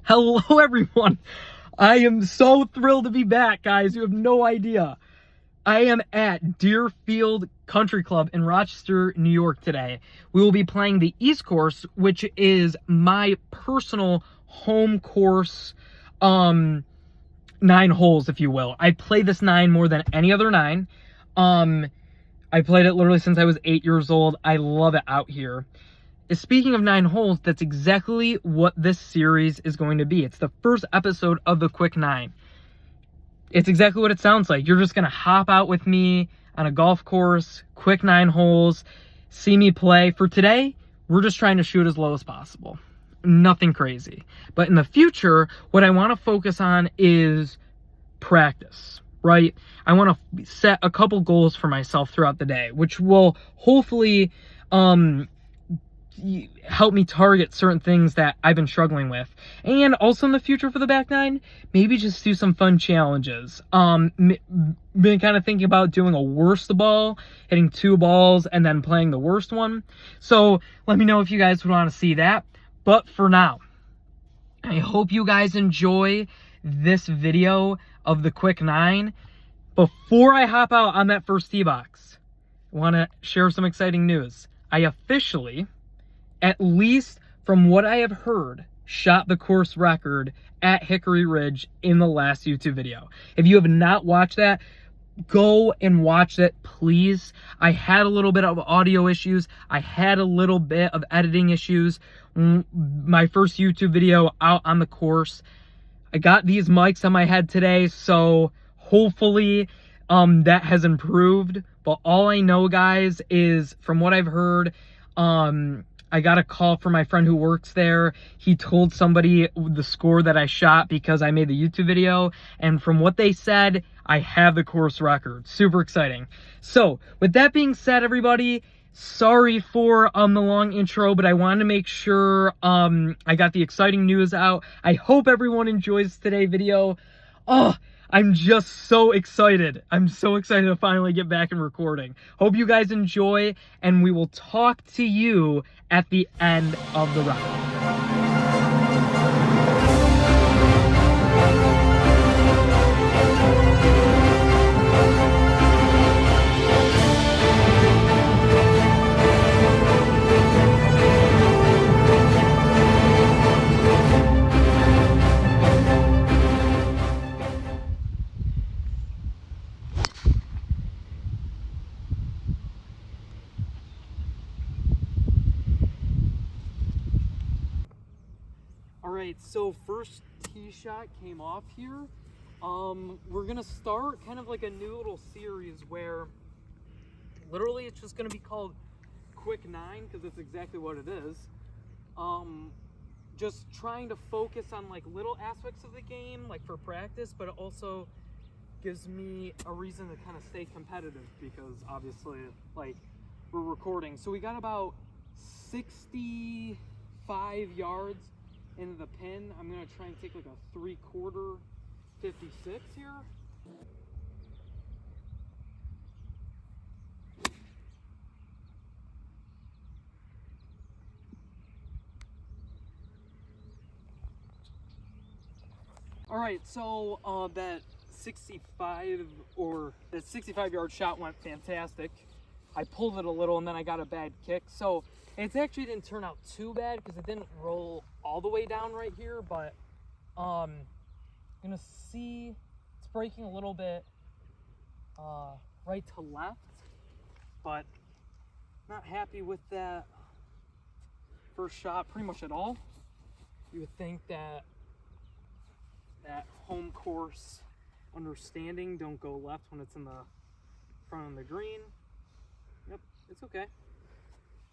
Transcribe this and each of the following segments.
Hello everyone. I am so thrilled to be back, guys. You have no idea. I am at Deerfield Country Club in Rochester, New York today. We will be playing the East Course, which is my personal home course, 9 holes, if you will. I play this 9 more than any other 9. I played it literally since I was 8 years old. I love it out here. Speaking of 9 holes, that's exactly what this series is going to be. It's the first episode of the Quick 9. It's exactly what it sounds like. You're just going to hop out with me on a golf course, quick 9 holes, see me play. For today, we're just trying to shoot as low as possible. Nothing crazy. But in the future, what I want to focus on is practice, right? I want to set a couple goals for myself throughout the day, which will hopefully help me target certain things that I've been struggling with. And also in the future for the back 9, maybe just do some fun challenges. Been kind of thinking about doing a worst ball, hitting 2 balls and then playing the worst one. So let me know if you guys would want to see that. But for now, I hope you guys enjoy this video of the Quick 9. Before I hop out on that first tee box, I want to share some exciting news. I officially, at least from what I have heard, shot the course record at Hickory Ridge in the last YouTube video. If you have not watched that, go and watch it, please. I had a little bit of audio issues. I had a little bit of editing issues. My first YouTube video out on the course. I got these mics on my head today, so hopefully that has improved. But all I know, guys, is from what I've heard, I got a call from my friend who works there. He told somebody the score that I shot because I made the YouTube video. And from what they said, I have the course record. Super exciting. So with that being said, everybody, sorry for the long intro, but I wanted to make sure I got the exciting news out. I hope everyone enjoys today's video. Oh, I'm just so excited. I'm so excited to finally get back in recording. Hope you guys enjoy, and we will talk to you at the end of the round. Alright, so first tee shot came off here. We're gonna start kind of like a new little series where literally it's just gonna be called Quick 9 because it's exactly what it is. Just trying to focus on like little aspects of the game, like for practice, but it also gives me a reason to kind of stay competitive because obviously like we're recording. So we got about 65 yards into the pin. I'm gonna try and take like a 3/4 56 here. All right, so that 65-yard shot went fantastic. I pulled it a little and then I got a bad kick. So it actually didn't turn out too bad because it didn't roll all the way down right here, but gonna see it's breaking a little bit right to left, but not happy with that first shot pretty much at all. You would think that home course understanding, don't go left when it's in the front of the green. Yep, it's okay.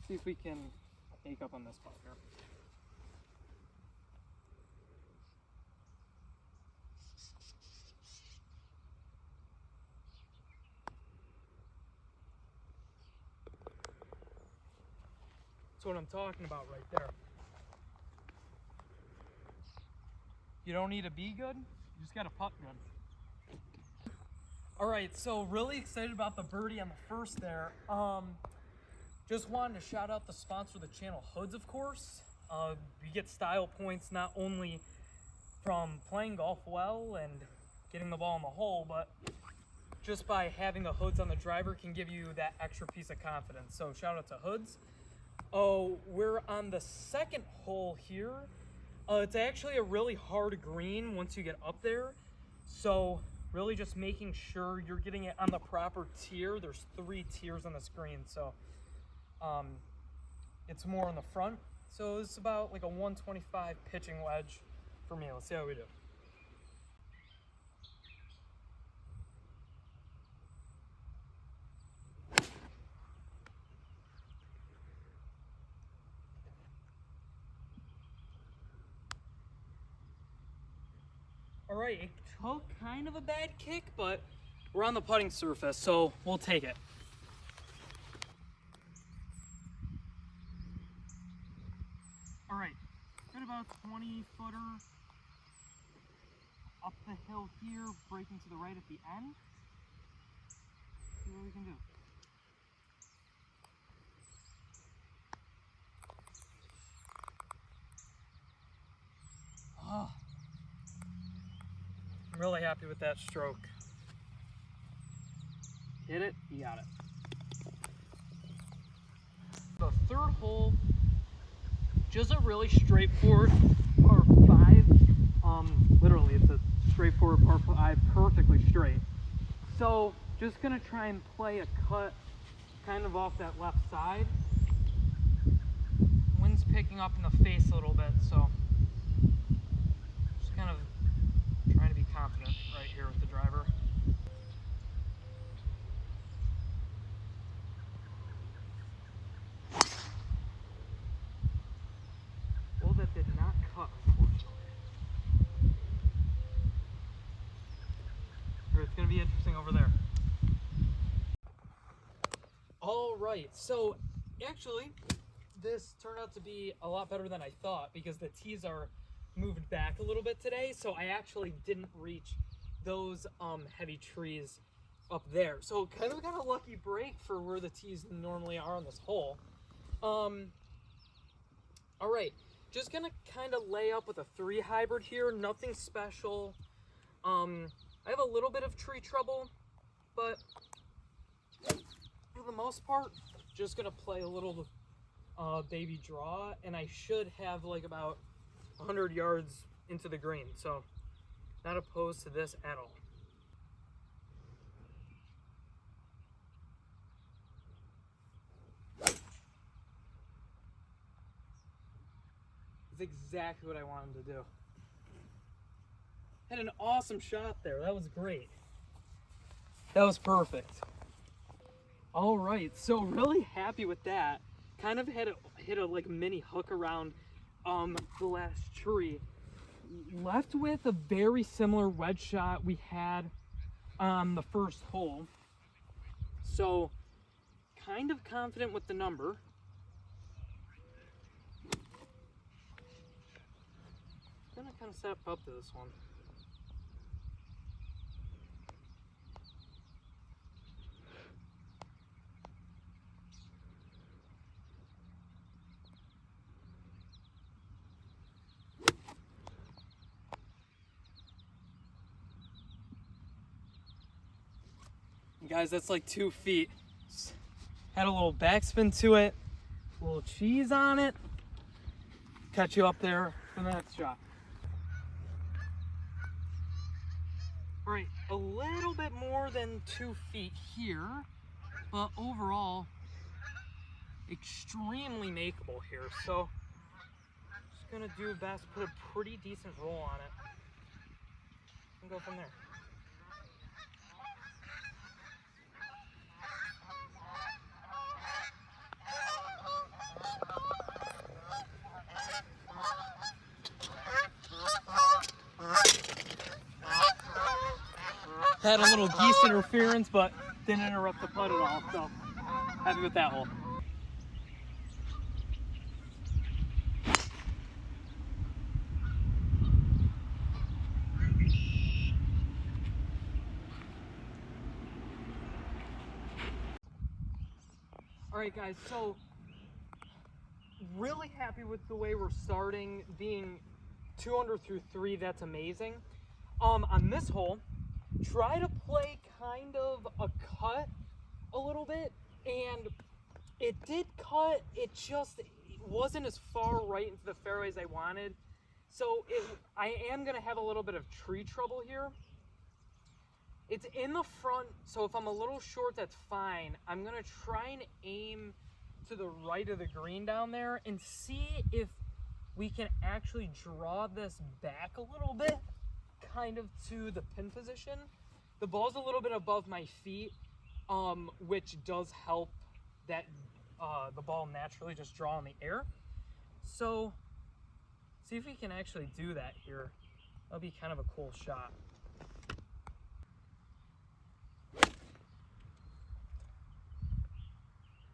See if we can make up on this part here. That's what I'm talking about right there. You don't need to be good, you just gotta putt good. All right, so really excited about the birdie on the first there. Just wanted to shout out the sponsor of the channel, Hoodz, of course. We get style points not only from playing golf well and getting the ball in the hole, but just by having the Hoodz on the driver can give you that extra piece of confidence. So shout out to Hoodz. Oh, we're on the second hole here. It's actually a really hard green once you get up there. So really just making sure you're getting it on the proper tier. There's 3 tiers on the screen, so it's more in the front. So it's about like a 125 pitching wedge for me. Let's see how we do. All right, it took kind of a bad kick, but we're on the putting surface, so we'll take it. All right, got about 20-footer up the hill here, breaking to the right at the end. See what we can do. Oh, I'm really happy with that stroke. Hit it, you got it. The third hole, just a really straightforward par 5. Literally, it's a straightforward par 5, perfectly straight. So, just gonna try and play a cut kind of off that left side. Wind's picking up in the face a little bit, so just kind of trying to be confident right here with the driver. Well, that did not cut, unfortunately. It's going to be interesting over there. All right, so actually, this turned out to be a lot better than I thought because the tees are moved back a little bit today, so I actually didn't reach those heavy trees up there. So kind of got a lucky break for where the tees normally are on this hole. All right, just gonna kind of lay up with a 3 hybrid here, nothing special. I have a little bit of tree trouble, but for the most part, just gonna play a little baby draw, and I should have like about 100 yards into the green, so not opposed to this at all. It's exactly what I wanted to do. Had an awesome shot there. That was great. That was perfect. All right, so really happy with that. Kind of hit a like mini hook around the last tree. Left with a very similar wedge shot we had on the first hole. So kind of confident with the number. Gonna kind of step up to this one. Guys, that's like 2 feet. Had a little backspin to it, a little cheese on it. Catch you up there for the next shot. All right, a little bit more than 2 feet here, but overall, extremely makeable here. So, just gonna do best, put a pretty decent roll on it, and go from there. Had a little geese interference, but didn't interrupt the putt at all, so happy with that hole. All right, guys, so really happy with the way we're starting, being 2 under through 3, that's amazing. On this hole, try to play kind of a cut a little bit, and it did cut, it wasn't as far right into the fairway as I wanted. So I am gonna have a little bit of tree trouble here. It's in the front, so if I'm a little short, that's fine. I'm gonna try and aim to the right of the green down there and see if we can actually draw this back a little bit, kind of to the pin position. The ball's a little bit above my feet, which does help that the ball naturally just draw in the air. So see if we can actually do that here. That'll be kind of a cool shot.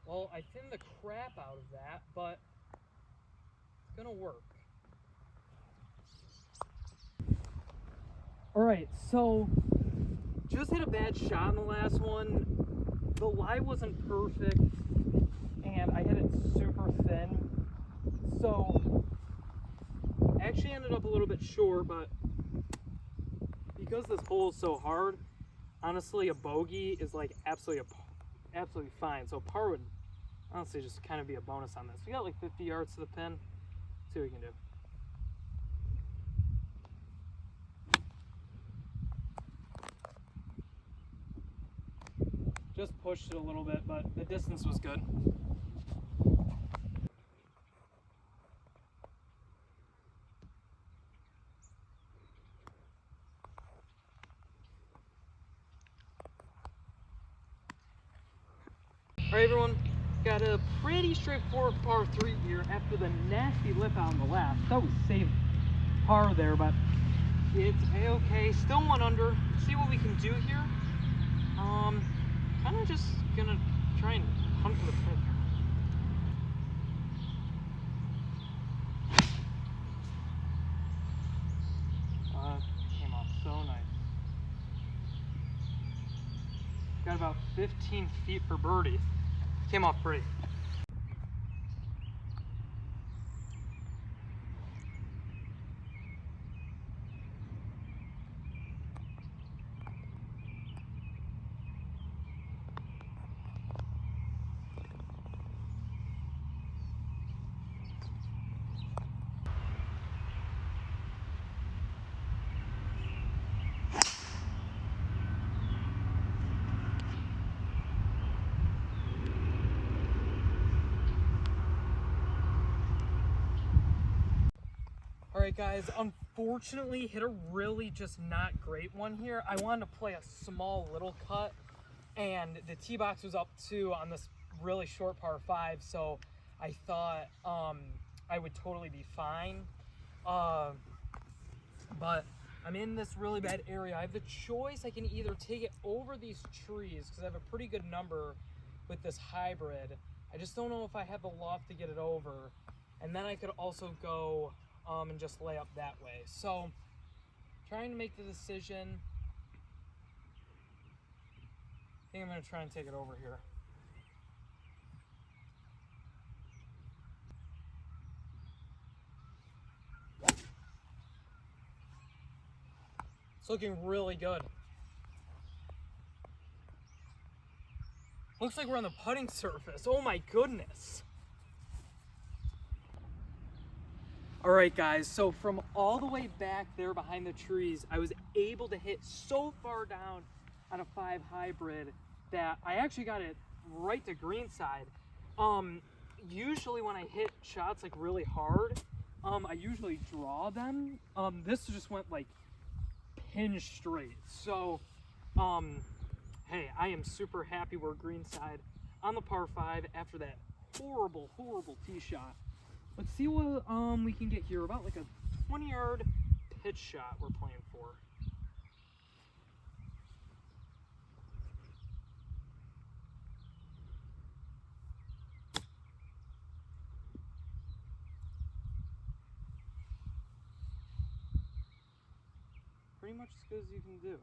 Well, I thinned the crap out of that, but it's gonna work. All right, so just hit a bad shot in the last one. The lie wasn't perfect, and I hit it super thin. So actually ended up a little bit short, but because this hole is so hard, honestly, a bogey is like absolutely fine. So par would honestly just kind of be a bonus on this. We got like 50 yards to the pin. Let's see what we can do. Just pushed it a little bit, but the distance was good. All right, everyone, got a pretty straightforward par 3 here after the nasty lip out on the last. Thought we saved par there, but it's a-okay. Still 1 under. Let's see what we can do here. Kind of just gonna try and hunt for the pin here. Came off so nice. Got about 15 feet for birdie. Came off pretty. Alright guys, unfortunately hit a really just not great one here. I wanted to play a small little cut, and the tee box was up too on this really short par 5, so I thought I would totally be fine. But I'm in this really bad area. I have the choice. I can either take it over these trees because I have a pretty good number with this hybrid. I just don't know if I have the loft to get it over. And then I could also go and just lay up that way. So trying to make the decision. I think I'm going to try and take it over here. It's looking really good. Looks like we're on the putting surface. Oh my goodness. All right, guys, so from all the way back there behind the trees, I was able to hit so far down on a 5 hybrid that I actually got it right to greenside. Usually when I hit shots like really hard, I usually draw them. This just went like pin straight. So, hey, I am super happy we're greenside on the par 5 after that horrible tee shot. Let's see what we can get here. About like a 20-yard pitch shot we're playing for. Pretty much as good as you can do.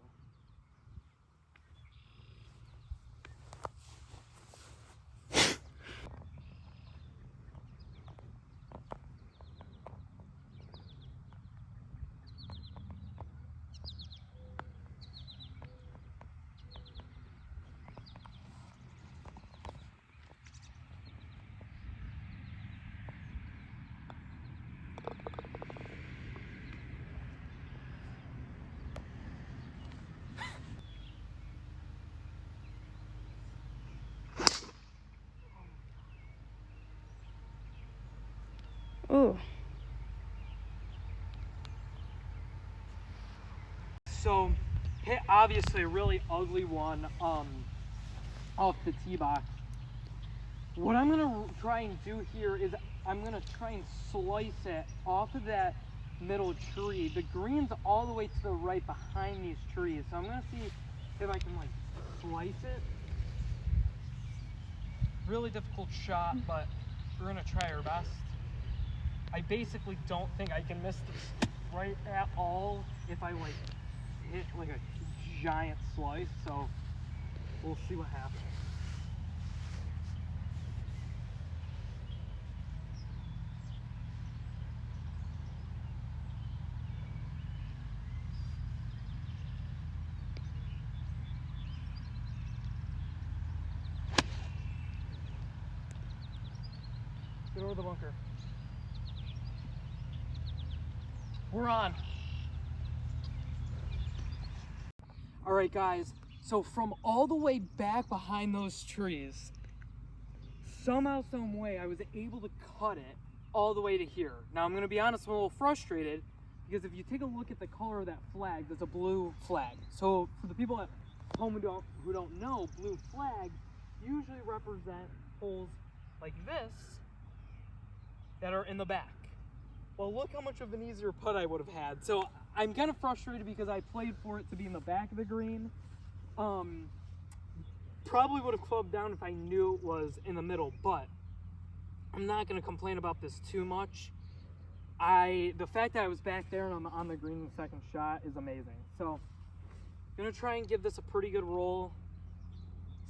Ooh. So, hit obviously a really ugly one off the tee box. What I'm gonna try and do here is I'm gonna try and slice it off of that middle tree. The green's all the way to the right behind these trees, so I'm gonna see if I can like slice it. Really difficult shot, but we're gonna try our best. I basically don't think I can miss this right at all if I like hit like a giant slice, so we'll see what happens. Get over the bunker. We're on. All right, guys. So from all the way back behind those trees, somehow, some way, I was able to cut it all the way to here. Now, I'm going to be honest, I'm a little frustrated because if you take a look at the color of that flag, there's a blue flag. So for the people at home who don't know, blue flags usually represent holes like this that are in the back. Well, look how much of an easier putt I would have had. So I'm kind of frustrated because I played for it to be in the back of the green. Probably would have clubbed down if I knew it was in the middle, but I'm not going to complain about this too much. The fact that I was back there and I'm on the green in the second shot is amazing. So I'm going to try and give this a pretty good roll.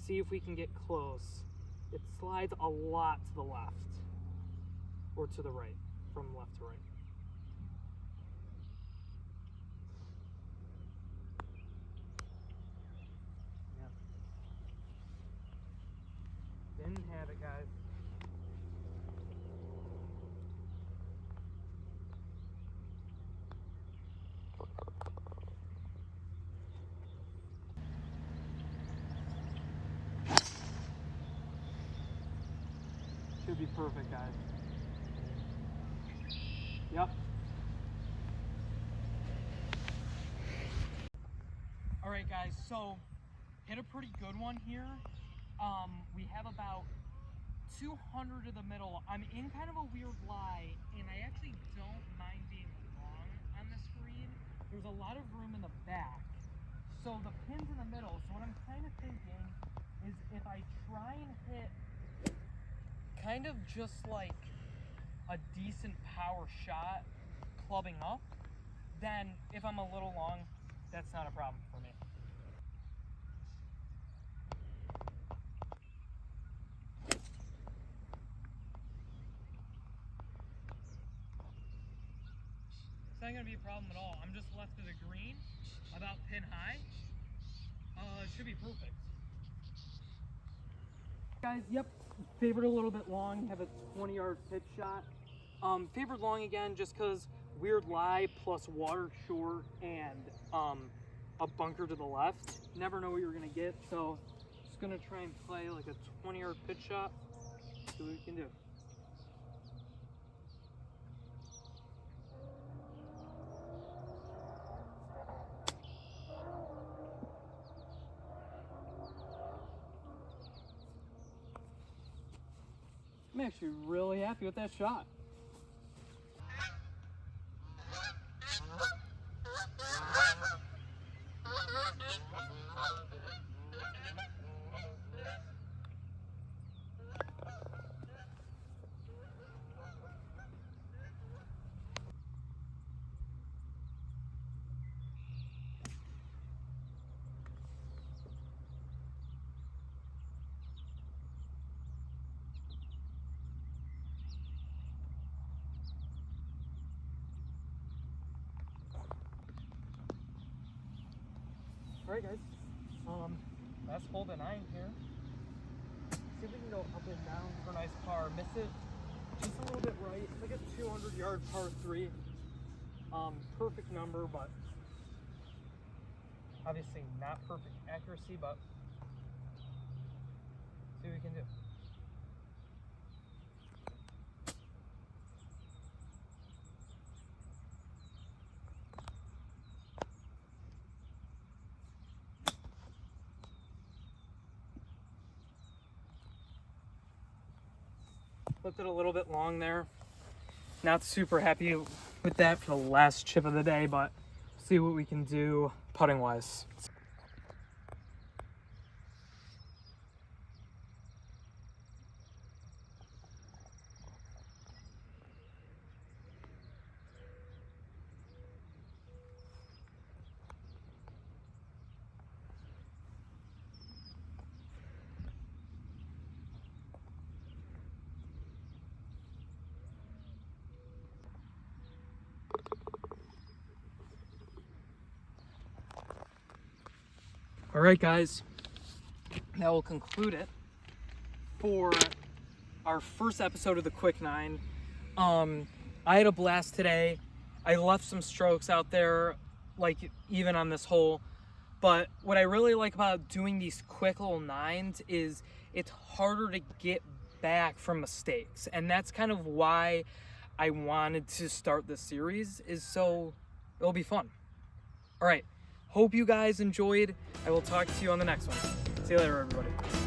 See if we can get close. It slides a lot to the left or to the right, from left to right. Didn't have it, guys. Should be perfect, guys. Yep. All right, guys, so hit a pretty good one here. We have about 200 to the middle. I'm in kind of a weird lie, and I actually don't mind being long on this green. There's a lot of room in the back. So the pin's in the middle. So what I'm kind of thinking is if I try and hit kind of just like a decent power shot clubbing up, then if I'm a little long, that's not a problem for me. It's not going to be a problem at all. I'm just left of the green, about pin high. It should be perfect. Guys, yep, favored a little bit long, have a 20-yard pitch shot. Favored long again just because weird lie plus water short and a bunker to the left. Never know what you're going to get, so just going to try and play like a 20-yard pitch shot. See what we can do. I'm actually really happy with that shot. Alright guys, last hole to 9 here. See if we can go up and down for a nice par. Miss it just a little bit right. It's like a 200-yard par 3. Perfect number, but obviously not perfect accuracy, but see what we can do. clipped it a little bit long there. Not super happy with that for the last chip of the day, but see what we can do putting wise. All right, guys, that will conclude it for our first episode of the Quick 9. I had a blast today. I left some strokes out there, like even on this hole. But what I really like about doing these quick little 9s is it's harder to get back from mistakes. And that's kind of why I wanted to start this series, is so it'll be fun. All right. Hope you guys enjoyed. I will talk to you on the next one. See you later, everybody.